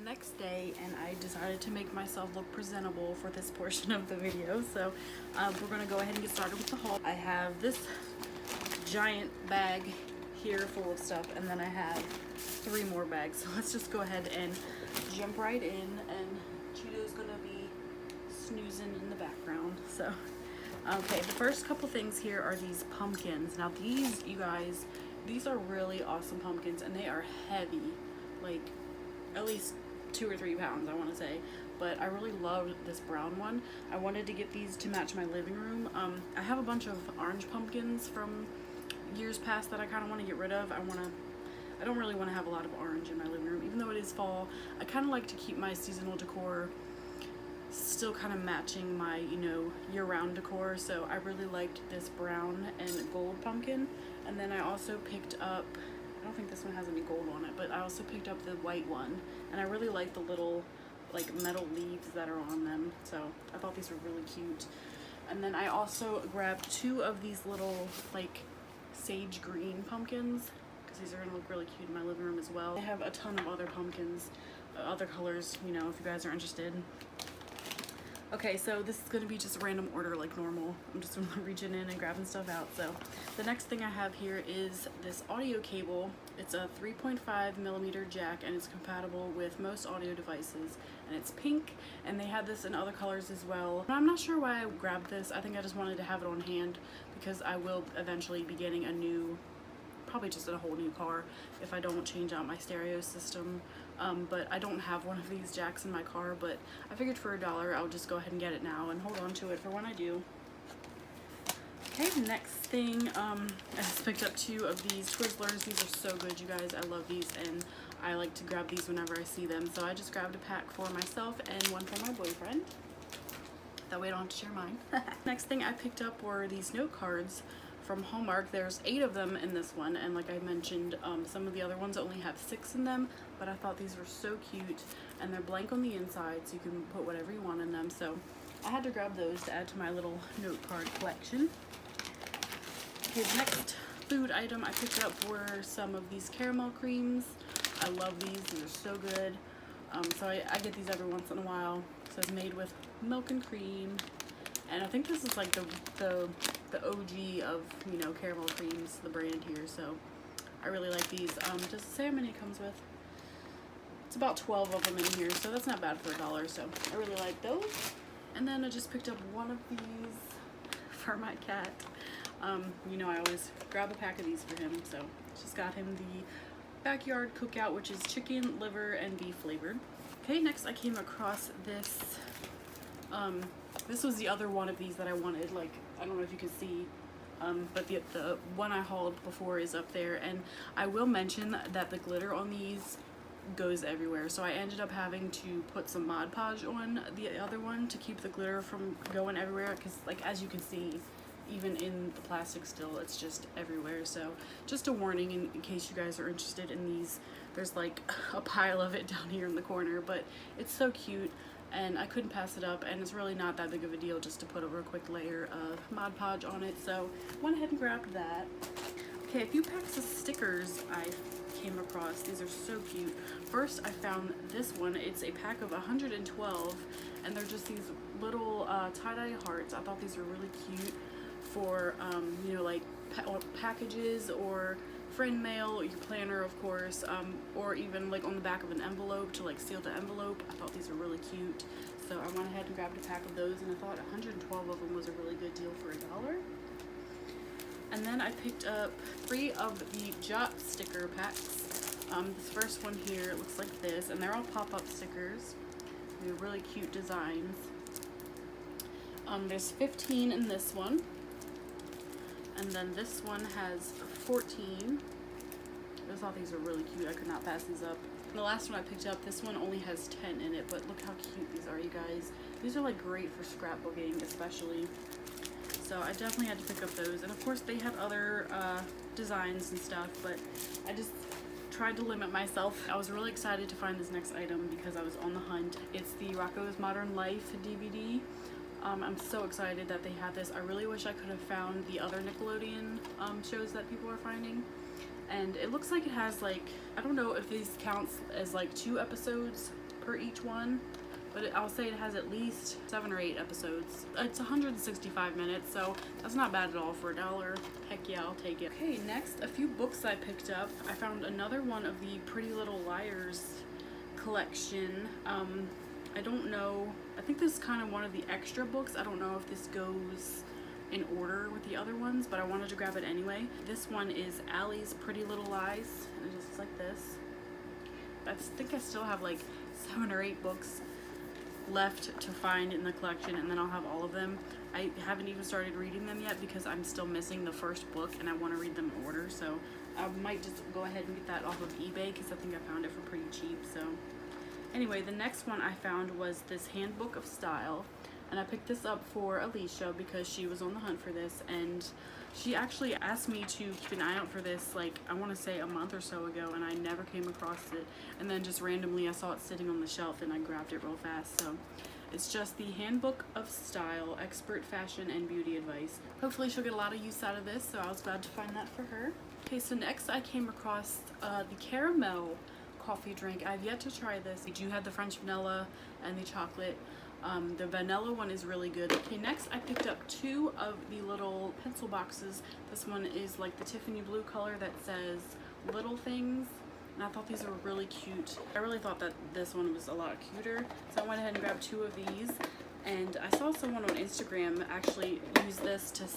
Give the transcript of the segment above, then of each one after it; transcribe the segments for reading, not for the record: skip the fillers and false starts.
next day and I decided to make myself look presentable for this portion of the video. So we're gonna go ahead and get started with the haul. I have this giant bag here full of stuff, and then I have 3 more bags. So let's just go ahead and jump right in, and Cheeto's gonna be snoozing in the background. So okay, the first couple things here are these pumpkins. Now these, you guys, these are really awesome pumpkins, and they are heavy, like at least 2 or 3 pounds, I want to say. But I really loved this brown one. I wanted to get these to match my living room. I have a bunch of orange pumpkins from years past that I kind of want to get rid of. I don't really want to have a lot of orange in my living room, even though it is fall. I kind of like to keep my seasonal decor still kind of matching my, you know, year-round decor. So I really liked this brown and gold pumpkin. And then I also picked up, I don't think this one has any gold on it, but I also picked up the white one, and I really like the little like metal leaves that are on them. So I thought these were really cute. And then I also grabbed 2 of these little like sage green pumpkins, because these are gonna look really cute in my living room as well. I have a ton of other pumpkins, other colors, you know, if you guys are interested. Okay, so this is gonna be just a random order like normal. I'm just reaching in and grabbing stuff out. So the next thing I have here is this audio cable. It's a 3.5mm jack, and it's compatible with most audio devices, and it's pink, and they had this in other colors as well. I'm not sure why I grabbed this. I think I just wanted to have it on hand because I will eventually be getting a new, probably just a whole new car if I don't change out my stereo system. But I don't have one of these jacks in my car, but I figured for $1 I'll just go ahead and get it now and hold on to it for when I do. Okay, next thing, I just picked up 2 of these Twizzlers. These are so good, you guys. I love these, and I like to grab these whenever I see them. So I just grabbed a pack for myself and one for my boyfriend. That way I don't have to share mine. Next thing I picked up were these note cards from Hallmark. There's 8 of them in this one, and like I mentioned, some of the other ones only have 6 in them, but I thought these were so cute, and they're blank on the inside, so you can put whatever you want in them. So I had to grab those to add to my little note card collection. Okay, the next food item I picked up were some of these caramel creams. I love these are so good. So I get these every once in a while. It says made with milk and cream, and I think this is like the OG of, you know, caramel creams, the brand here. So I really like these. Just say how many it comes with. It's about 12 of them in here, so that's not bad for $1. So I really like those. And then I just picked up one of these for my cat. You know, I always grab a pack of these for him, so just got him the backyard cookout, which is chicken, liver, and beef flavored. Okay, next I came across this. This was the other one of these that I wanted. Like, I don't know if you can see, but the one I hauled before is up there. And I will mention that the glitter on these goes everywhere. So I ended up having to put some Mod Podge on the other one to keep the glitter from going everywhere. Because, like, as you can see, even in the plastic still, it's just everywhere. So just a warning in case you guys are interested in these. There's like a pile of it down here in the corner, but it's so cute, and I couldn't pass it up, and it's really not that big of a deal just to put over a quick layer of Mod Podge on it. So went ahead and grabbed that. Okay, a few packs of stickers I came across. These are so cute. First I found this one. It's a pack of 112, and they're just these little tie-dye hearts. I thought these were really cute for you know, like packages or friend mail, your planner, of course, or even like on the back of an envelope to like seal the envelope. I thought these were really cute, so I went ahead and grabbed a pack of those, and I thought 112 of them was a really good deal for $1. And then I picked up 3 of the Jot sticker packs. This first one here looks like this, and they're all pop-up stickers. They're really cute designs. There's 15 in this one. And then this one has 14. I thought these were really cute. I could not pass these up. And the last one I picked up, this one only has 10 in it, but look how cute these are, you guys. These are like great for scrapbooking, especially. So I definitely had to pick up those. And of course they have other designs and stuff, but I just tried to limit myself. I was really excited to find this next item because I was on the hunt. It's the Rocko's Modern Life DVD. I'm so excited that they have this. I really wish I could have found the other Nickelodeon shows that people are finding. And it looks like it has like, I don't know if these counts as like 2 episodes per each one, but I'll say it has at least 7 or 8 episodes. It's 165 minutes, so that's not bad at all for $1. Heck yeah, I'll take it. Okay, next, a few books I picked up. I found another one of the Pretty Little Liars collection. I don't know, I think this is kind of one of the extra books. I don't know if this goes in order with the other ones, but I wanted to grab it anyway. This one is Allie's Pretty Little Lies, and it just looks like this. I think I still have like 7 or 8 books left to find in the collection, and then I'll have all of them. I haven't even started reading them yet because I'm still missing the first book and I want to read them in order, so I might just go ahead and get that off of eBay because I think I found it for pretty cheap. So anyway, the next one I found was this Handbook of Style, and I picked this up for Alicia because she was on the hunt for this, and she actually asked me to keep an eye out for this, like, I want to say a month or so ago, and I never came across it. And then just randomly I saw it sitting on the shelf and I grabbed it real fast. So it's just the Handbook of Style, Expert Fashion and Beauty Advice. Hopefully she'll get a lot of use out of this, so I was glad to find that for her. Okay, so next I came across the caramel coffee drink. I've yet to try this. I do have the French vanilla and the chocolate. The vanilla one is really good. Okay, next I picked up 2 of the little pencil boxes. This one is like the Tiffany blue color that says Little Things, and I thought these were really cute. I really thought that this one was a lot cuter, so I went ahead and grabbed 2 of these. And I saw someone on Instagram actually use this to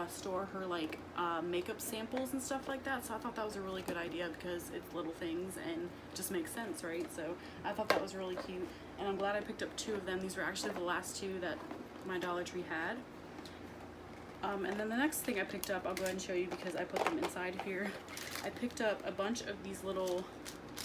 store her like makeup samples and stuff like that, so I thought that was a really good idea because it's little things and it just makes sense, right? So I thought that was really cute, and I'm glad I picked up 2 of them. These were actually the last 2 that my Dollar Tree had. And then the next thing I picked up, I'll go ahead and show you because I put them inside here. I picked up a bunch of these little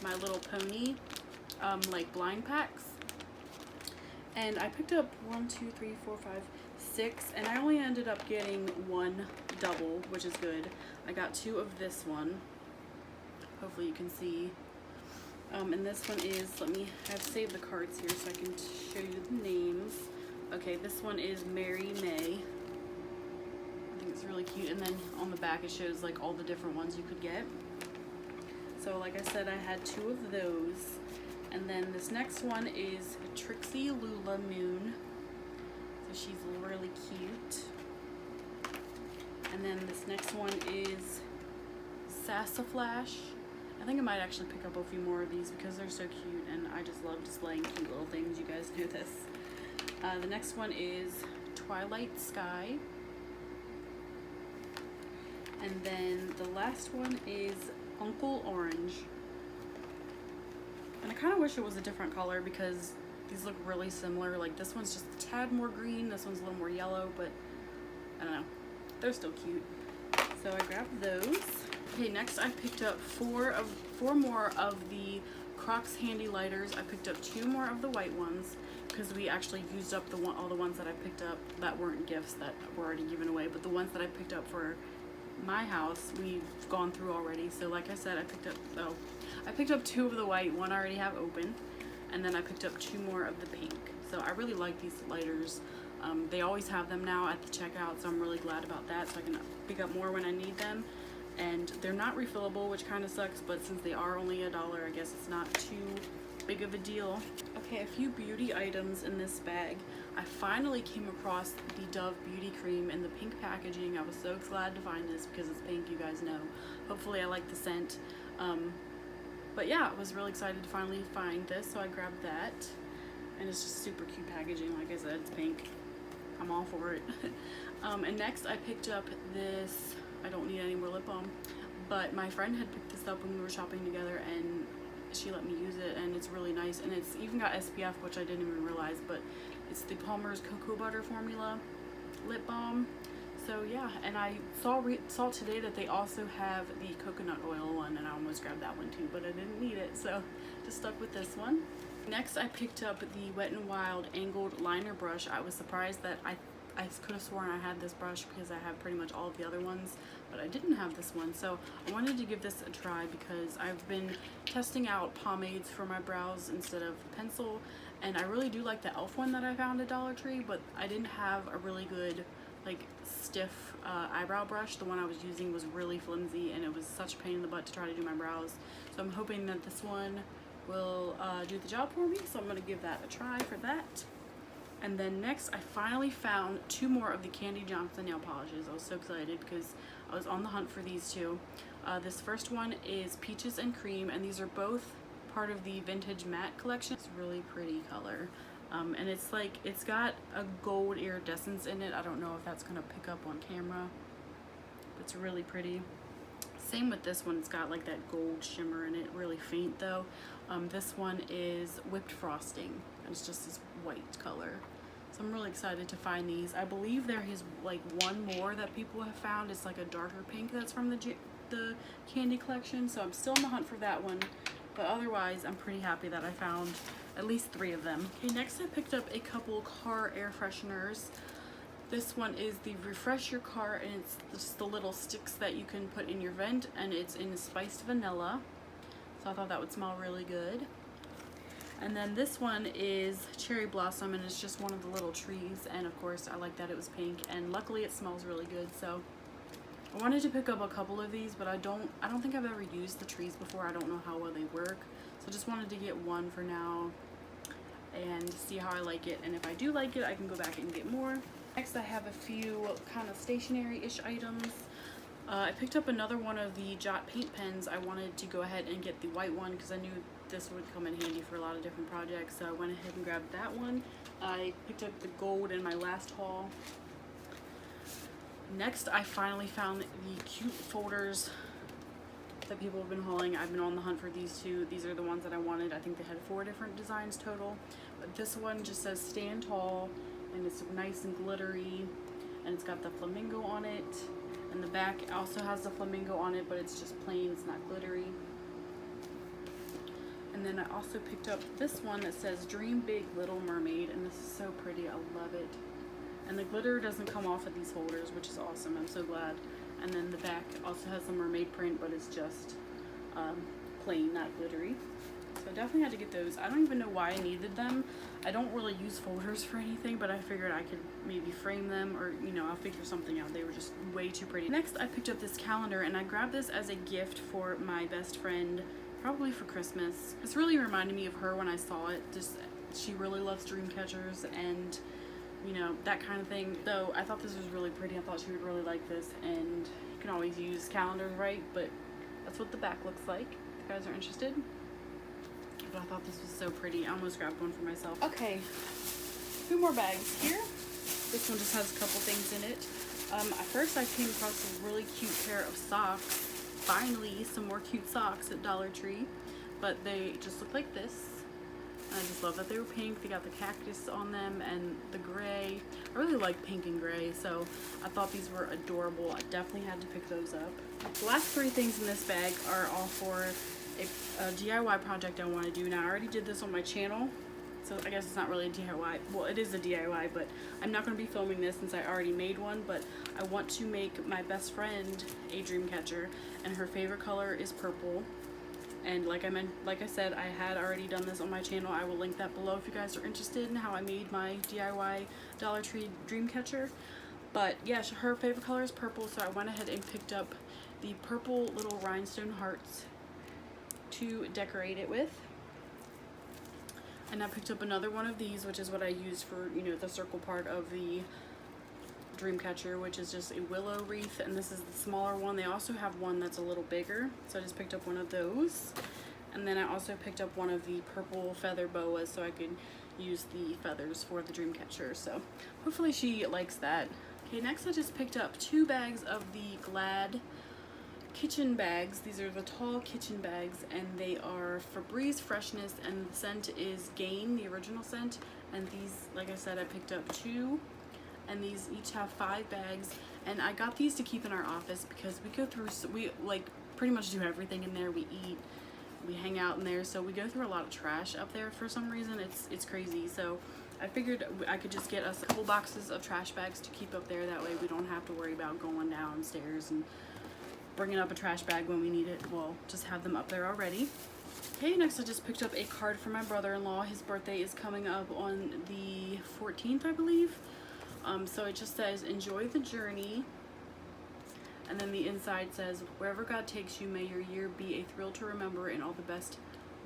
My Little Pony like blind packs. And I picked up 1, 2, 3, 4, 5, 6, and I only ended up getting 1 double, which is good. I got 2 of this one. Hopefully you can see. And this one is, I've saved the cards here so I can show you the names. Okay, this one is Mary May. I think it's really cute, and then on the back it shows like all the different ones you could get. So like I said, I had 2 of those. And then this next one is Trixie Lula Moon. So she's really cute. And then this next one is Sassaflash. I think I might actually pick up a few more of these because they're so cute, and I just love displaying cute little things. You guys know this. The next one is Twilight Sky. And then the last one is Uncle Orange. And I kind of wish it was a different color because these look really similar. Like this one's just a tad more green, this one's a little more yellow, but I don't know. They're still cute. So I grabbed those. Okay, next I picked up 4 more of the Crocs Handy Lighters. I picked up 2 more of the white ones because we actually used up all the ones that I picked up that weren't gifts that were already given away, but the ones that I picked up for my house we've gone through already. So like I said, I picked up 2 of the white, 1 I already have open, and then I picked up 2 more of the pink. So I really like these lighters. They always have them now at the checkout, so I'm really glad about that, so I can pick up more when I need them. And they're not refillable, which kind of sucks, but since they are only $1, I guess it's not too big of a deal. Okay, a few beauty items in this bag. I finally came across the Dove Beauty Cream in the pink packaging. I was so glad to find this because it's pink, you guys know. Hopefully I like the scent. But yeah, I was really excited to finally find this, so I grabbed that. And it's just super cute packaging. Like I said, it's pink. I'm all for it. And next I picked up this, I don't need any more lip balm, but my friend had picked this up when we were shopping together, and she let me use it, and it's really nice, and it's even got SPF, which I didn't even realize, but it's the Palmer's Cocoa Butter Formula lip balm. So yeah, and I saw today that they also have the coconut oil one, and I almost grabbed that one too, but I didn't need it, so just stuck with this one. Next I picked up the Wet n Wild angled liner brush. I was surprised that I could have sworn I had this brush because I have pretty much all of the other ones, but I didn't have this one, so I wanted to give this a try because I've been testing out pomades for my brows instead of pencil, and I really do like the e.l.f. one that I found at Dollar Tree, but I didn't have a really good like stiff eyebrow brush. The one I was using was really flimsy, and it was such a pain in the butt to try to do my brows, so I'm hoping that this one will do the job for me, so I'm gonna give that a try for that. And then next, I finally found 2 more of the Candy Johnson nail polishes. I was so excited because I was on the hunt for these 2. This first one is Peaches and Cream, and these are both part of the Vintage Matte collection. It's a really pretty color. And it's like, it's got a gold iridescence in it. I don't know if that's gonna pick up on camera, but it's really pretty. Same with this one, it's got like that gold shimmer in it, really faint though. This one is Whipped Frosting, and it's just this white color. So I'm really excited to find these. I believe there is like one more that people have found. It's like a darker pink that's from the candy collection, so I'm still on the hunt for that one. But otherwise, I'm pretty happy that I found at least 3 of them. Okay, next I picked up a couple car air fresheners. This one is the Refresh Your Car, and it's just the little sticks that you can put in your vent, and it's in spiced vanilla. So I thought that would smell really good. And then this one is Cherry Blossom, and it's just one of the little trees, and of course I like that it was pink, and luckily it smells really good. So I wanted to pick up a couple of these, but I don't think I've ever used the trees before. I don't know how well they work. So I just wanted to get one for now and see how I like it, and if I do like it, I can go back and get more. Next, I have a few kind of stationary-ish items. I picked up another one of the Jot paint pens. I wanted to go ahead and get the white one because I knew this would come in handy for a lot of different projects, so I went ahead and grabbed that one. I picked up the gold in my last haul. Next, I finally found the cute folders that people have been hauling. I've been on the hunt for these 2. These are the ones that I wanted. I think they had 4 different designs total, but this one just says Stand Tall, and it's nice and glittery, and it's got the flamingo on it, and the back also has the flamingo on it, but it's just plain, it's not glittery. And then I also picked up this one that says Dream Big Little Mermaid, and this is so pretty. I love it. And the glitter doesn't come off of these holders, which is awesome. I'm so glad. And then the back also has the mermaid print, but it's just plain, not glittery. So I definitely had to get those. I don't even know why I needed them. I don't really use folders for anything, but I figured I could maybe frame them, or, you know, I'll figure something out. They were just way too pretty. Next, I picked up this calendar, and I grabbed this as a gift for my best friend, probably for Christmas. This really reminded me of her when I saw it. Just, she really loves dream catchers and, you know, that kind of thing. Though I thought this was really pretty. I thought she would really like this, and you can always use calendars, right? But that's what the back looks like, if you guys are interested. But I thought this was so pretty. I almost grabbed one for myself. Okay, 2 more bags here. This one just has a couple things in it. At first I came across a really cute pair of socks. Finally, some more cute socks at Dollar Tree, but they just look like this. And I just love that they were pink. They got the cactus on them and the gray. I really like pink and gray, so I thought these were adorable. I definitely had to pick those up. The last 3 things in this bag are all for a DIY project I want to do. Now, I already did this on my channel, so I guess it's not really a DIY. Well, it is a DIY, but I'm not going to be filming this since I already made one. But I want to make my best friend a dream catcher, and her favorite color is purple. And like I said, I had already done this on my channel. I will link that below if you guys are interested in how I made my DIY Dollar Tree dream catcher. But yeah, her favorite color is purple, so I went ahead and picked up the purple little rhinestone hearts to decorate it with. And I picked up another one of these, which is what I used for, you know, the circle part of the dream catcher, which is just a willow wreath, and this is the smaller one. They also have one that's a little bigger, so I just picked up one of those. And then I also picked up one of the purple feather boas so I could use the feathers for the dream catcher, so hopefully she likes that. Okay, next I just picked up 2 bags of the Glad kitchen bags. These are the tall kitchen bags, and they are Febreze Freshness, and the scent is Gain, the original scent. And these, like I said, I picked up 2, and these each have 5 bags. And I got these to keep in our office because we go through, we like pretty much do everything in there. We eat, we hang out in there, so we go through a lot of trash up there for some reason. It's crazy. So I figured I could just get us a couple boxes of trash bags to keep up there. That way we don't have to worry about going downstairs and bringing up a trash bag when we need it. We'll just have them up there already. Okay, next I just picked up a card for my brother-in-law. His birthday is coming up on the 14th, I believe. So it just says, enjoy the journey. And then the inside says, wherever God takes you, may your year be a thrill to remember and all the best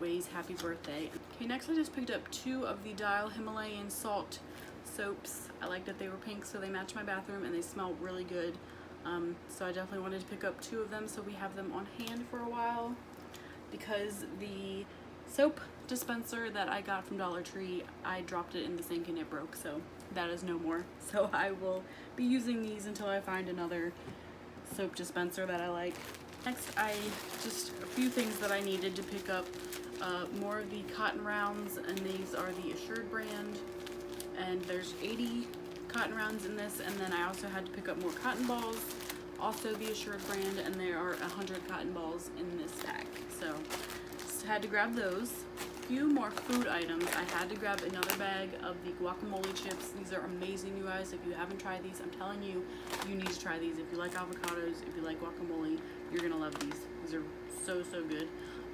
ways happy birthday. Okay, next I just picked up 2 of the Dial Himalayan salt soaps. I like that they were pink, so they match my bathroom and they smell really good. So I definitely wanted to pick up 2 of them so we have them on hand for a while, because the soap dispenser that I got from Dollar Tree, I dropped it in the sink and it broke, so that is no more. So I will be using these until I find another soap dispenser that I like. Next, just a few things that I needed to pick up. More of the cotton rounds, and these are the Assured brand, and there's 80 cotton rounds in this, and then I also had to pick up more cotton balls, also the Assured brand, and there are 100 cotton balls in this pack, so just had to grab those. A few more food items. I had to grab another bag of the guacamole chips. These are amazing, you guys. If you haven't tried these, I'm telling you, you need to try these. If you like avocados, if you like guacamole, you're gonna love these. These are so good.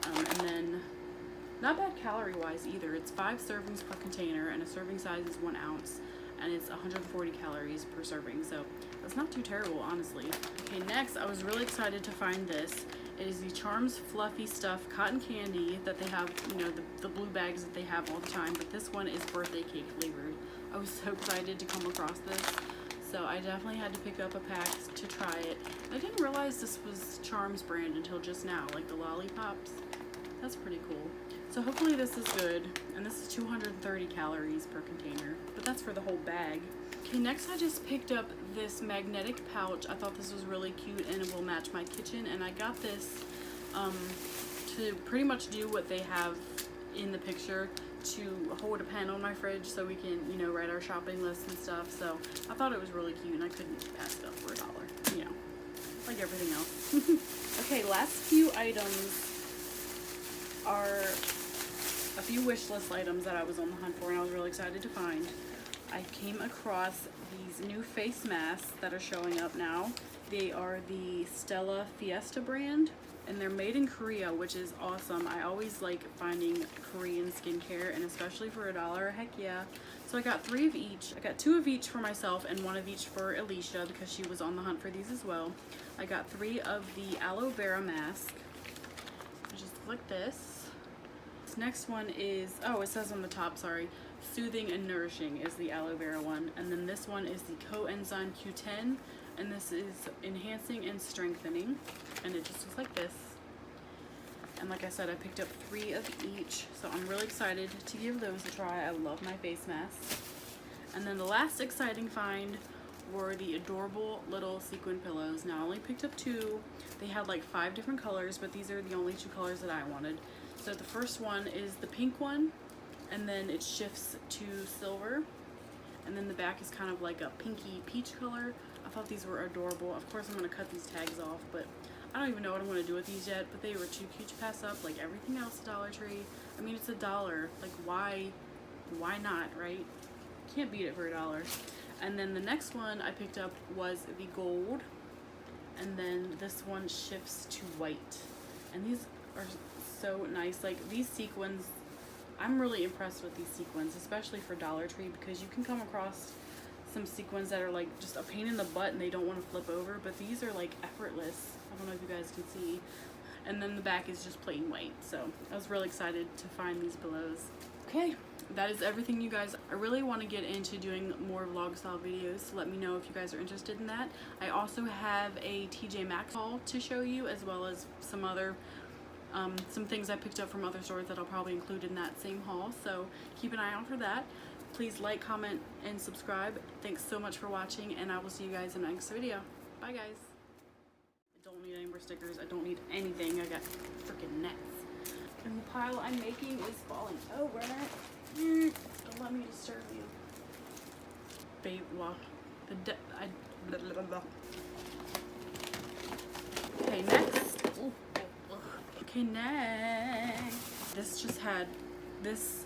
And then not bad calorie wise either. It's 5 servings per container, and a serving size is 1 ounce, and it's 140 calories per serving, so that's not too terrible, honestly. Okay, next I was really excited to find this. It is the Charms Fluffy Stuff Cotton Candy that they have, you know, the blue bags that they have all the time, but this one is birthday cake flavored. I was so excited to come across this, so I definitely had to pick up a pack to try it. I didn't realize this was Charms brand until just now, like the lollipops. That's pretty cool. So hopefully this is good, and this is 230 calories per container, but that's for the whole bag. Okay, next I just picked up this magnetic pouch. I thought this was really cute and it will match my kitchen, and I got this to pretty much do what they have in the picture, to hold a pen on my fridge so we can, you know, write our shopping list and stuff. So I thought it was really cute, and I couldn't pass it up for $1, you know, like everything else. Okay, last few items are a few wish list items that I was on the hunt for and I was really excited to find. I came across these new face masks that are showing up now. They are the Stella Fiesta brand, and they're made in Korea, which is awesome. I always like finding Korean skincare, and especially for $1, heck yeah. So I got 3 of each. I got 2 of each for myself and 1 of each for Alicia because she was on the hunt for these as well. I got 3 of the aloe vera mask. Just like this. This next one is, oh, it says on the top, sorry, Soothing and Nourishing is the aloe vera one, and then this one is the Coenzyme Q10, and this is Enhancing and Strengthening, and it just looks like this. And like I said, I picked up 3 of each, so I'm really excited to give those a try. I love my face masks. And then the last exciting find were the adorable little sequin pillows. Now I only picked up 2. They had like 5 different colors, but these are the only 2 colors that I wanted. So the first one is the pink one, and then it shifts to silver, and then the back is kind of like a pinky peach color. I thought these were adorable. Of course I'm going to cut these tags off, but I don't even know what I'm going to do with these yet, but they were too cute to pass up, like everything else at Dollar Tree. I mean, it's $1. Like, why not, right? Can't beat it for $1. And then the next one I picked up was the gold, and then this one shifts to white, and these are so nice. Like, these sequins, I'm really impressed with these sequins, especially for Dollar Tree, because you can come across some sequins that are like just a pain in the butt and they don't want to flip over, but these are like effortless. I don't know if you guys can see. And then the back is just plain white, so I was really excited to find these pillows. Okay, that is everything, you guys. I really want to get into doing more vlog style videos, so let me know if you guys are interested in that. I also have a TJ Maxx haul to show you, as well as some other some things I picked up from other stores that I'll probably include in that same haul, so keep an eye out for that. Please like, comment, and subscribe. Thanks so much for watching, and I will see you guys in the next video. Bye, guys. I don't need any more stickers. I don't need anything. I got freaking nets. And the pile I'm making is falling over. Don't let me disturb you. Babe, well, blah, blah, blah. Okay, next. Ooh. Okay, next. This just had this.